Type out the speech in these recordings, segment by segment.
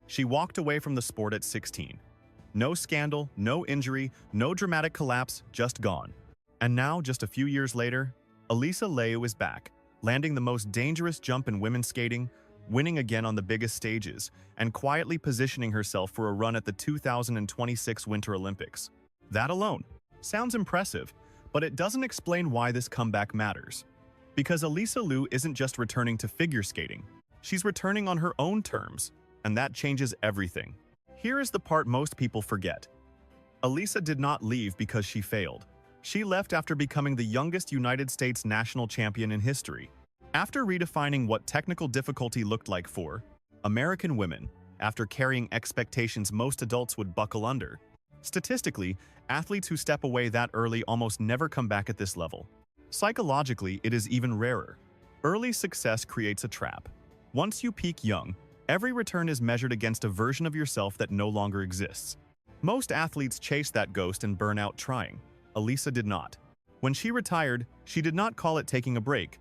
She walked away from the sport at 16. No scandal, no injury, no dramatic collapse, just gone. And now, just a few years later, Alysa Liu is back, landing the most dangerous jump in women's skating, winning again on the biggest stages, and quietly positioning herself for a run at the 2026 Winter Olympics. That alone sounds impressive, but it doesn't explain why this comeback matters. Because Alysa Liu isn't just returning to figure skating, she's returning on her own terms, and that changes everything. Here is the part most people forget. Alysa did not leave because she failed. She left after becoming the youngest United States national champion in history. After redefining what technical difficulty looked like for American women, after carrying expectations most adults would buckle under. Statistically, athletes who step away that early almost never come back at this level. Psychologically, it is even rarer. Early success creates a trap. Once you peak young, every return is measured against a version of yourself that no longer exists. Most athletes chase that ghost and burn out trying. Alysa did not. When she retired, she did not call it taking a break.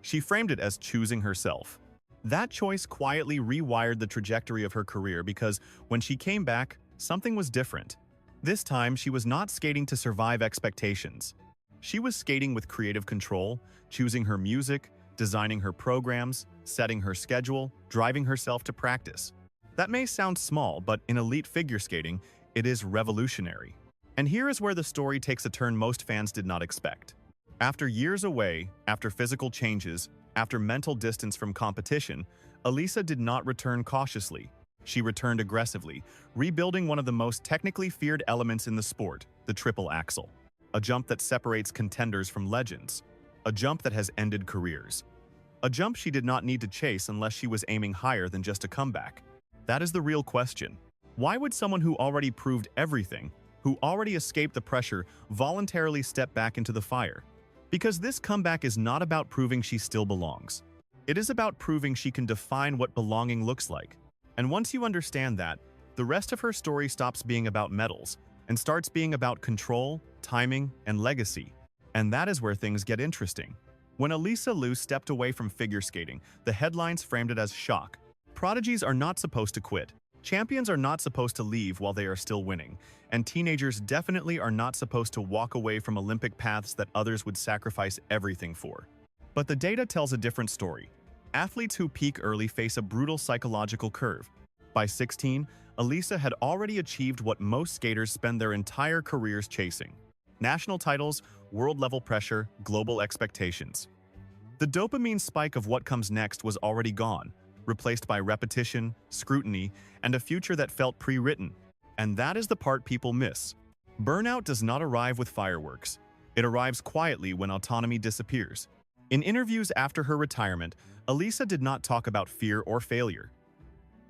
She framed it as choosing herself. That choice quietly rewired the trajectory of her career because when she came back, something was different. This time, she was not skating to survive expectations. She was skating with creative control, choosing her music, designing her programs, setting her schedule, driving herself to practice. That may sound small, but in elite figure skating, it is revolutionary. And here is where the story takes a turn most fans did not expect. After years away, after physical changes, after mental distance from competition, Alysa did not return cautiously. She returned aggressively, rebuilding one of the most technically feared elements in the sport, the triple axel. A jump that separates contenders from legends. A jump that has ended careers. A jump she did not need to chase unless she was aiming higher than just a comeback. That is the real question. Why would someone who already proved everything, who already escaped the pressure, voluntarily step back into the fire? Because this comeback is not about proving she still belongs. It is about proving she can define what belonging looks like. And once you understand that, the rest of her story stops being about medals and starts being about control, timing, and legacy. And that is where things get interesting. When Alysa Liu stepped away from figure skating, the headlines framed it as shock. Prodigies are not supposed to quit. Champions are not supposed to leave while they are still winning, and teenagers definitely are not supposed to walk away from Olympic paths that others would sacrifice everything for. But the data tells a different story. Athletes who peak early face a brutal psychological curve. By 16, Alysa had already achieved what most skaters spend their entire careers chasing. National titles, world-level pressure, global expectations. The dopamine spike of what comes next was already gone, replaced by repetition, scrutiny, and a future that felt pre-written. And that is the part people miss. Burnout does not arrive with fireworks. It arrives quietly when autonomy disappears. In interviews after her retirement, Alysa did not talk about fear or failure.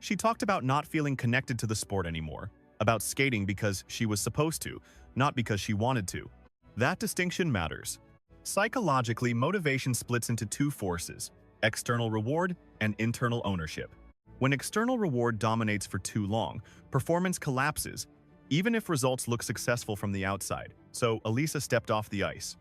She talked about not feeling connected to the sport anymore, about skating because she was supposed to, not because she wanted to. That distinction matters. Psychologically, motivation splits into two forces: external reward and internal ownership. When external reward dominates for too long, performance collapses, even if results look successful from the outside. So Alysa stepped off the ice.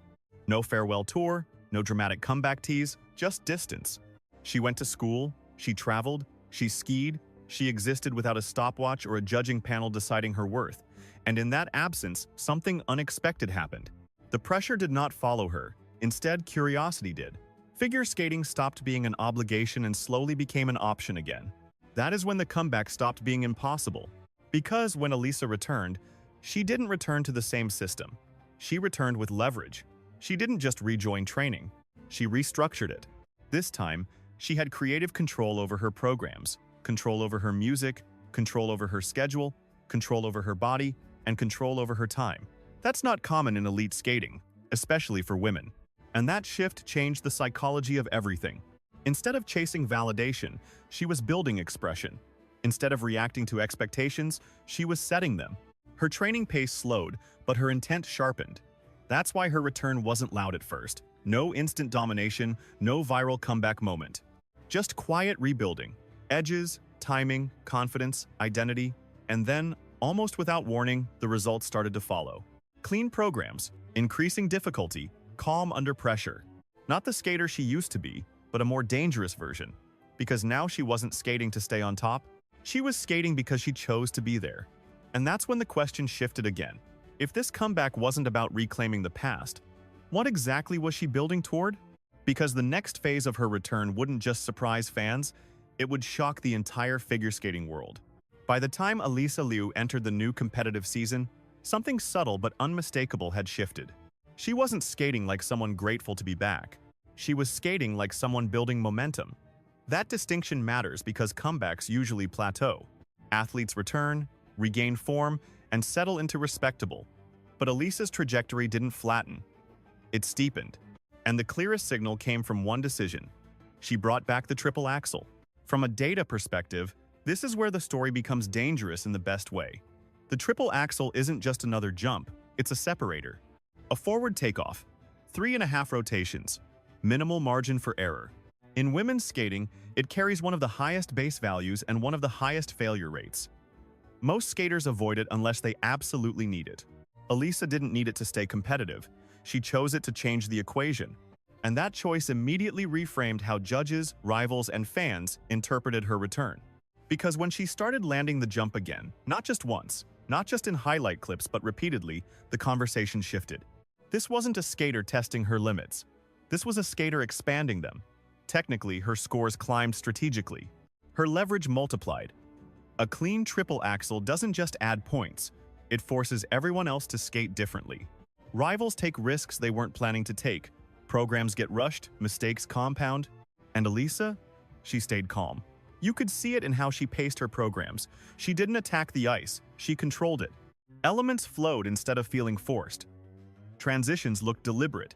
No farewell tour, no dramatic comeback tease, just distance. She went to school, she traveled, she skied, she existed without a stopwatch or a judging panel deciding her worth. And in that absence, something unexpected happened. The pressure did not follow her. Instead, curiosity did. Figure skating stopped being an obligation and slowly became an option again. That is when the comeback stopped being impossible. Because when Alysa returned, she didn't return to the same system. She returned with leverage. She didn't just rejoin training. She restructured it. This time, she had creative control over her programs, control over her music, control over her schedule, control over her body, and control over her time. That's not common in elite skating, especially for women. And that shift changed the psychology of everything. Instead of chasing validation, she was building expression. Instead of reacting to expectations, she was setting them. Her training pace slowed, but her intent sharpened. That's why her return wasn't loud at first. No instant domination, no viral comeback moment. Just quiet rebuilding. Edges, timing, confidence, identity, and then, almost without warning, the results started to follow. Clean programs, increasing difficulty, calm under pressure. Not the skater she used to be, but a more dangerous version. Because now she wasn't skating to stay on top, She was skating because she chose to be there. And that's when the question shifted again. If this comeback wasn't about reclaiming the past, what exactly was she building toward? Because the next phase of her return wouldn't just surprise fans, it would shock the entire figure skating world. By the time Alysa Liu entered the new competitive season, something subtle but unmistakable had shifted. She wasn't skating like someone grateful to be back. She was skating like someone building momentum. That distinction matters because comebacks usually plateau. Athletes return, regain form, and settle into respectable. But Alysa's trajectory didn't flatten. It steepened. And the clearest signal came from one decision. She brought back the triple axel. From a data perspective, this is where the story becomes dangerous in the best way. The triple axel isn't just another jump, it's a separator. A forward takeoff, 3.5 rotations, minimal margin for error. In women's skating, it carries one of the highest base values and one of the highest failure rates. Most skaters avoid it unless they absolutely need it. Alysa didn't need it to stay competitive. She chose it to change the equation. And that choice immediately reframed how judges, rivals, and fans interpreted her return. Because when she started landing the jump again, not just once, not just in highlight clips but repeatedly, the conversation shifted. This wasn't a skater testing her limits. This was a skater expanding them. Technically, her scores climbed strategically. Her leverage multiplied. A clean triple axel doesn't just add points, it forces everyone else to skate differently. Rivals take risks they weren't planning to take. Programs get rushed, mistakes compound. And Alysa? She stayed calm. You could see it in how she paced her programs. She didn't attack the ice, she controlled it. Elements flowed instead of feeling forced. Transitions looked deliberate.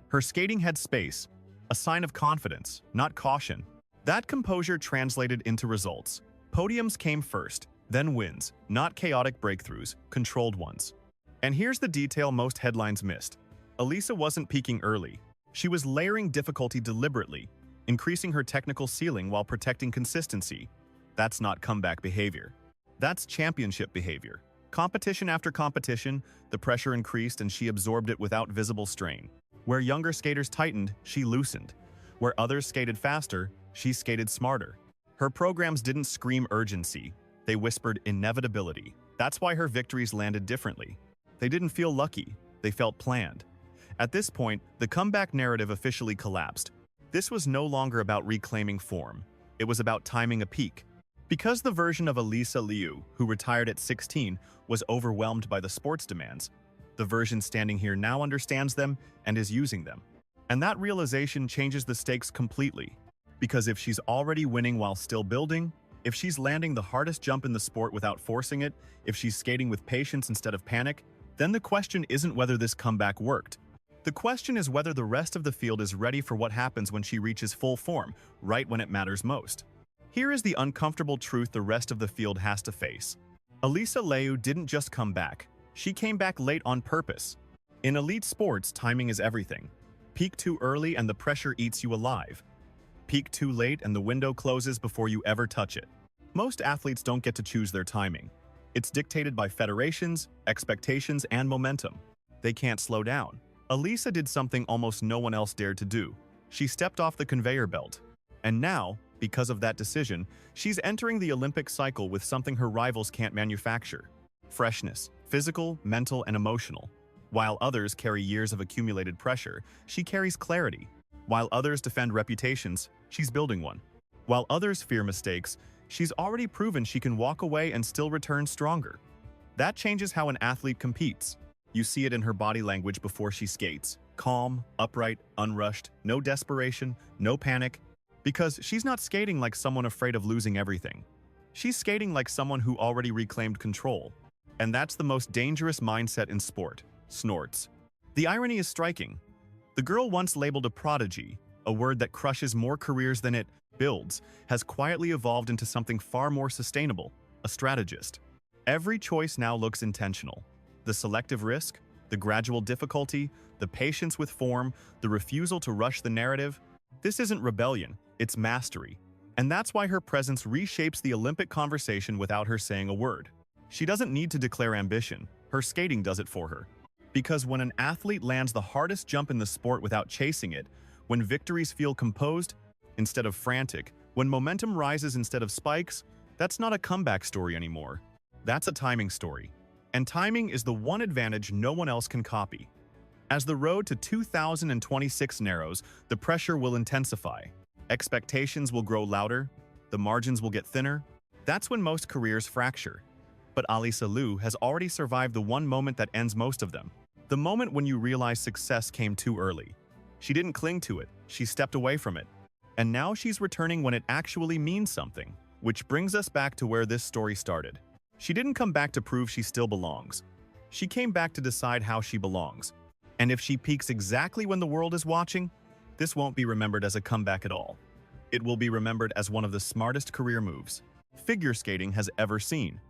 Her skating had space, a sign of confidence, not caution. That composure translated into results. Podiums came first, then wins, not chaotic breakthroughs, controlled ones. And here's the detail most headlines missed. Alysa wasn't peaking early. She was layering difficulty deliberately, increasing her technical ceiling while protecting consistency. That's not comeback behavior. That's championship behavior. Competition after competition, the pressure increased and she absorbed it without visible strain. Where younger skaters tightened, she loosened. Where others skated faster, she skated smarter. Her programs didn't scream urgency. They whispered inevitability. That's why her victories landed differently. They didn't feel lucky. They felt planned. At this point, the comeback narrative officially collapsed. This was no longer about reclaiming form. It was about timing a peak. Because the version of Alysa Liu, who retired at 16, was overwhelmed by the sport's demands, the version standing here now understands them and is using them. And that realization changes the stakes completely. Because if she's already winning while still building, if she's landing the hardest jump in the sport without forcing it, if she's skating with patience instead of panic, then the question isn't whether this comeback worked. The question is whether the rest of the field is ready for what happens when she reaches full form, right when it matters most. Here is the uncomfortable truth the rest of the field has to face. Alysa Liu didn't just come back. She came back late on purpose. In elite sports, timing is everything. Peak too early and the pressure eats you alive. Peak too late and the window closes before you ever touch it. Most athletes don't get to choose their timing. It's dictated by federations, expectations, and momentum. They can't slow down. Alysa did something almost no one else dared to do. She stepped off the conveyor belt. And now, because of that decision, she's entering the Olympic cycle with something her rivals can't manufacture. Freshness, physical, mental, and emotional. While others carry years of accumulated pressure, she carries clarity. While others defend reputations, she's building one. While others fear mistakes, she's already proven she can walk away and still return stronger. That changes how an athlete competes. You see it in her body language before she skates. Calm, upright, unrushed, no desperation, no panic. Because she's not skating like someone afraid of losing everything. She's skating like someone who already reclaimed control. And that's the most dangerous mindset in sport. Snorts. The irony is striking. The girl once labeled a prodigy, a word that crushes more careers than it builds, has quietly evolved into something far more sustainable, a strategist. Every choice now looks intentional. The selective risk, the gradual difficulty, the patience with form, the refusal to rush the narrative. This isn't rebellion, it's mastery. And that's why her presence reshapes the Olympic conversation without her saying a word. She doesn't need to declare ambition, her skating does it for her. Because when an athlete lands the hardest jump in the sport without chasing it, when victories feel composed instead of frantic, when momentum rises instead of spikes, That's not a comeback story anymore. That's a timing story. And timing is the one advantage no one else can copy. As the road to 2026 narrows, the pressure will intensify. Expectations will grow louder, the margins will get thinner. That's when most careers fracture. But Alysa Liu has already survived the one moment that ends most of them. The moment when you realize success came too early. She didn't cling to it, she stepped away from it. And now she's returning when it actually means something. Which brings us back to where this story started. She didn't come back to prove she still belongs. She came back to decide how she belongs. And if she peaks exactly when the world is watching, this won't be remembered as a comeback at all. It will be remembered as one of the smartest career moves figure skating has ever seen.